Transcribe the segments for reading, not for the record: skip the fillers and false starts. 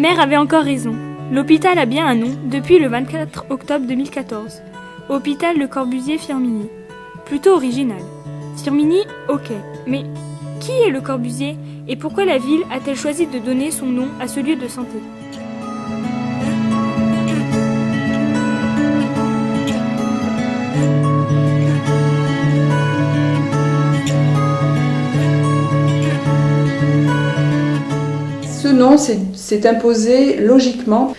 mère avait encore raison. L'hôpital a bien un nom depuis le 24 octobre 2014. Hôpital Le Corbusier-Firminy. Plutôt original. Firminy, ok. Mais qui est Le Corbusier et pourquoi la ville a-t-elle choisi de donner son nom à ce lieu de santé ? Ce nom s'est imposé logiquement,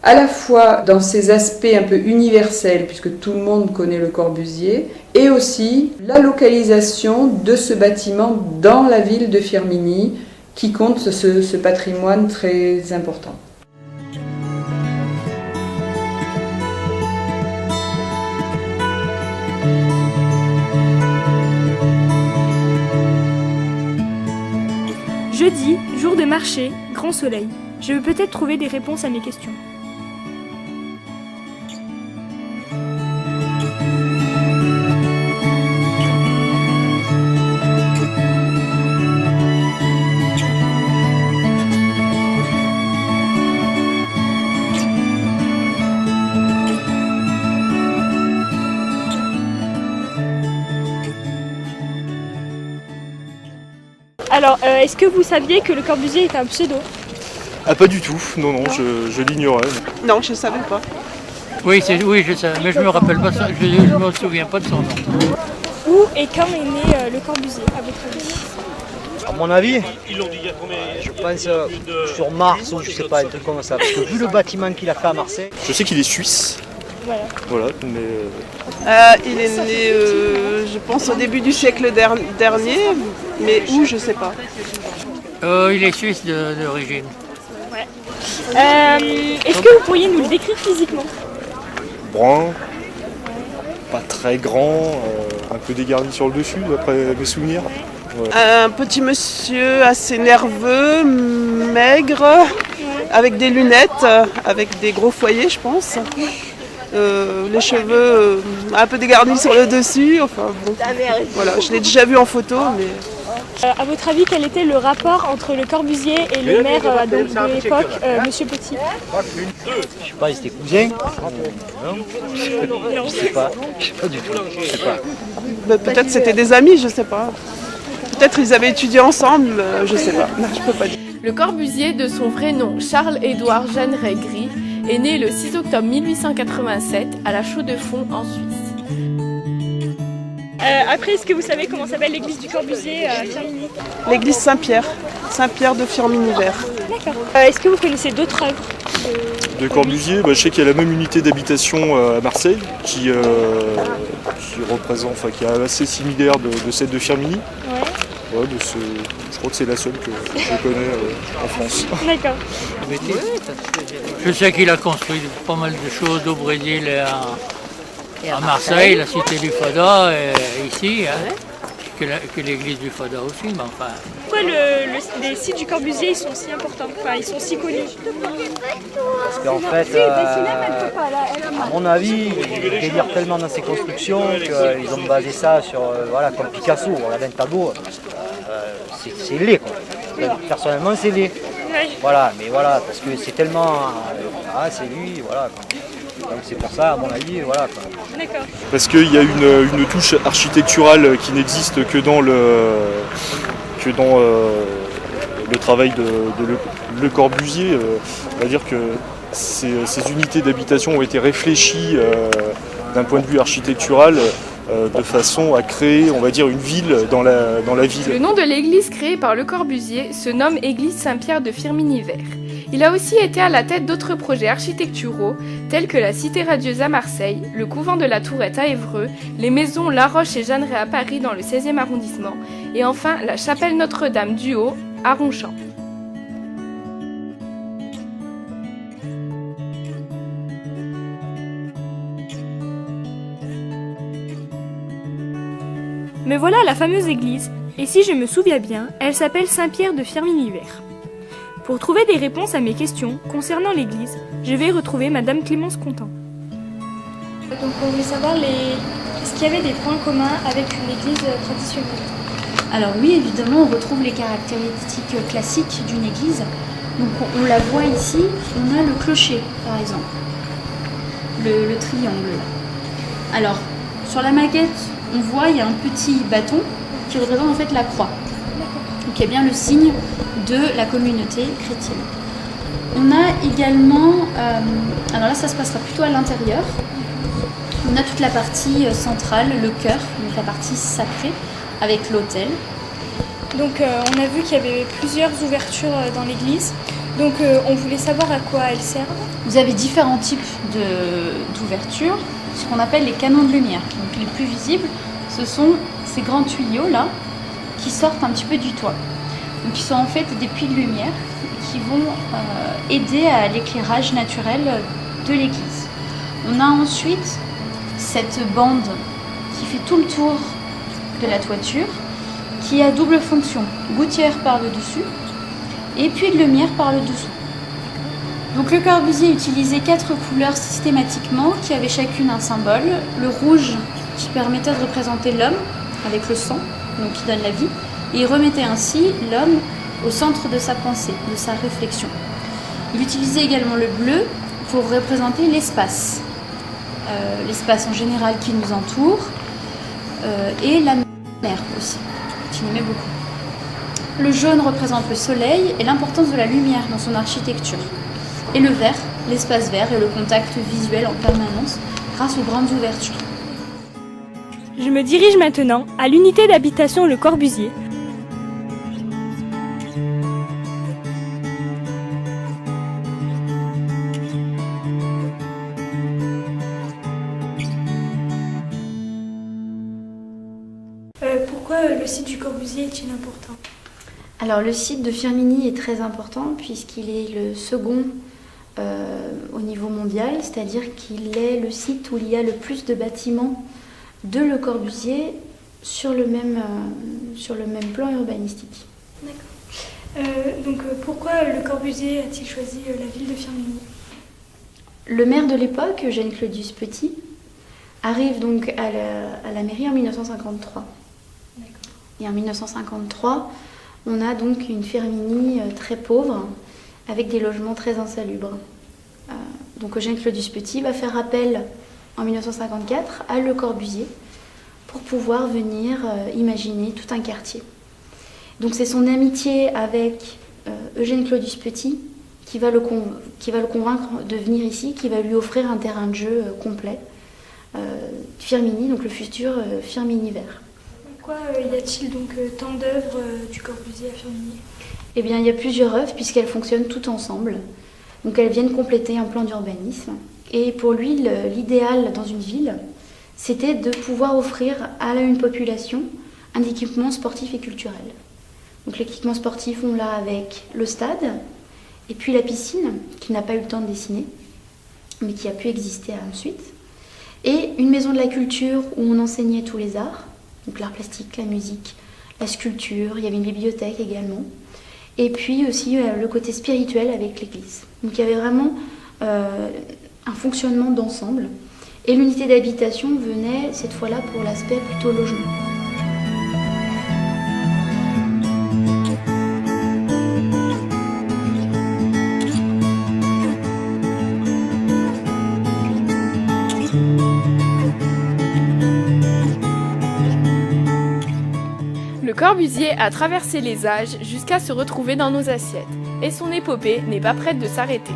à la fois dans ses aspects un peu universels, puisque tout le monde connaît Le Corbusier, et aussi la localisation de ce bâtiment dans la ville de Firminy, qui compte ce patrimoine très important. Jeudi, jour de marché, grand soleil. Je vais peut-être trouver des réponses à mes questions. Alors, est-ce que vous saviez que Le Corbusier est un pseudo ? Ah, pas du tout, non, je l'ignorais. Non, je ne savais pas. Oui, je sais, mais je me rappelle pas ça, je me souviens pas de son nom. Où et quand est né Le Corbusier, à votre avis ? À mon avis, je pense sur Mars ou je sais pas, un truc comme ça. Parce que vu le bâtiment qu'il a fait à Marseille. Je sais qu'il est suisse. Voilà, mais... Il est né, je pense, au début du siècle dernier, mais où, je ne sais pas. Il est suisse d'origine. Est-ce que vous pourriez nous le décrire physiquement ? Brun, pas très grand, un peu dégarni sur le dessus, d'après mes souvenirs. Ouais. Un petit monsieur assez nerveux, maigre, avec des lunettes, avec des gros foyers, je pense. Les cheveux un peu dégarnis sur le dessus, enfin bon, voilà, je l'ai déjà vu en photo, mais... À votre avis, quel était le rapport entre Le Corbusier et le maire de l'époque, Monsieur Petit ? Je sais pas, ils étaient cousins. Non, je sais pas du tout, je sais pas. Peut-être c'était des amis, je sais pas. Peut-être ils avaient étudié ensemble, je sais pas, non, je peux pas dire. Le Corbusier, de son vrai nom Charles-Édouard Jeanneret Gris, est né le 6 octobre 1887 à la Chaux-de-Fonds en Suisse. Après, est-ce que vous savez comment s'appelle l'église du Corbusier à Firminy ? L'église Saint-Pierre de Firminy-Vert. D'accord. Est-ce que vous connaissez d'autres œuvres De Corbusier, je sais qu'il y a la même unité d'habitation à Marseille qui représente, enfin qui est assez similaire de celle de Firminy. Ouais, je crois que c'est la seule que je connais en France. D'accord. Je sais qu'il a construit pas mal de choses au Brésil et à Marseille, la cité du Fada, et ici, que l'église du Fada aussi, mais enfin... Pourquoi les sites du Corbusier ils sont si importants, enfin ils sont si connus ? Parce qu'en fait, à mon avis, il délire tellement dans ses constructions qu'ils ont basé ça sur, voilà, comme Picasso, on regarde un tableau, c'est laid quoi. Personnellement c'est laid. Voilà, mais voilà, parce que c'est tellement... c'est lui, voilà quoi. Donc c'est pour ça, à mon avis, voilà quoi. D'accord. Parce qu'il y a une touche architecturale qui n'existe que dans le travail de Le Corbusier. On va dire que ces unités d'habitation ont été réfléchies d'un point de vue architectural de façon à créer, on va dire, une ville dans la ville. Le nom de l'église créée par Le Corbusier se nomme Église Saint-Pierre de Firminy-Vert. Il a aussi été à la tête d'autres projets architecturaux tels que la Cité radieuse à Marseille, le couvent de la Tourette à Évreux, les maisons La Roche et Jeanneret à Paris dans le 16e arrondissement et enfin la chapelle Notre-Dame du Haut à Ronchamp. Me voilà la fameuse église, et si je me souviens bien, elle s'appelle Saint-Pierre de Firminy-Vert. Pour trouver des réponses à mes questions concernant l'église, je vais retrouver Madame Clémence Contant. Donc on voulait savoir est-ce qu'il y avait des points communs avec une église traditionnelle ? Alors oui, évidemment, on retrouve les caractéristiques classiques d'une église. Donc on la voit ici, on a le clocher par exemple, le triangle. Alors sur la maquette, on voit il y a un petit bâton qui représente en fait la croix. Donc il y a bien le signe de la communauté chrétienne. On a également, alors là ça se passera plutôt à l'intérieur, on a toute la partie centrale, le chœur, donc la partie sacrée avec l'autel. Donc on a vu qu'il y avait plusieurs ouvertures dans l'église, donc on voulait savoir à quoi elles servent. Vous avez différents types d'ouvertures, ce qu'on appelle les canons de lumière. Donc les plus visibles, ce sont ces grands tuyaux là, qui sortent un petit peu du toit. Donc qui sont en fait des puits de lumière qui vont aider à l'éclairage naturel de l'église. On a ensuite cette bande qui fait tout le tour de la toiture, qui a double fonction, gouttière par le dessus et puits de lumière par le dessous. Donc le Corbusier utilisait 4 couleurs systématiquement qui avaient chacune un symbole. Le rouge qui permettait de représenter l'homme avec le sang, donc qui donne la vie, et il remettait ainsi l'homme au centre de sa pensée, de sa réflexion. Il utilisait également le bleu pour représenter l'espace, l'espace en général qui nous entoure, et la mer aussi, qu'il aimait beaucoup. Le jaune représente le soleil et l'importance de la lumière dans son architecture. Et le vert, l'espace vert et le contact visuel en permanence grâce aux grandes ouvertures. Je me dirige maintenant à l'unité d'habitation Le Corbusier. Pourquoi le site du Corbusier est-il important ? Alors le site de Firminy est très important puisqu'il est le second au niveau mondial, c'est-à-dire qu'il est le site où il y a le plus de bâtiments de Le Corbusier sur le même plan urbanistique. D'accord. Donc pourquoi Le Corbusier a-t-il choisi la ville de Firminy ? Le maire de l'époque, Eugène Claudius Petit, arrive donc à la mairie en 1953. D'accord. Et en 1953, on a donc une Firminy très pauvre, avec des logements très insalubres. Donc Eugène Claudius Petit va faire appel en 1954 à Le Corbusier pour pouvoir venir imaginer tout un quartier. Donc c'est son amitié avec Eugène Claudius Petit qui va le convaincre de venir ici, qui va lui offrir un terrain de jeu complet. Firminy, donc le futur Firminy vert. Pourquoi y a-t-il donc tant d'œuvres du Corbusier à Firminy ? Eh bien, il y a plusieurs œuvres puisqu'elles fonctionnent toutes ensemble. Donc elles viennent compléter un plan d'urbanisme. Et pour lui, l'idéal dans une ville, c'était de pouvoir offrir à une population un équipement sportif et culturel. Donc l'équipement sportif, on l'a avec le stade, et puis la piscine, qui n'a pas eu le temps de dessiner, mais qui a pu exister ensuite. Et une maison de la culture où on enseignait tous les arts, donc l'art plastique, la musique, la sculpture, il y avait une bibliothèque également. Et puis aussi le côté spirituel avec l'église. Donc il y avait vraiment un fonctionnement d'ensemble. Et l'unité d'habitation venait cette fois-là pour l'aspect plutôt logement. Le Corbusier a traversé les âges jusqu'à se retrouver dans nos assiettes. Et son épopée n'est pas prête de s'arrêter.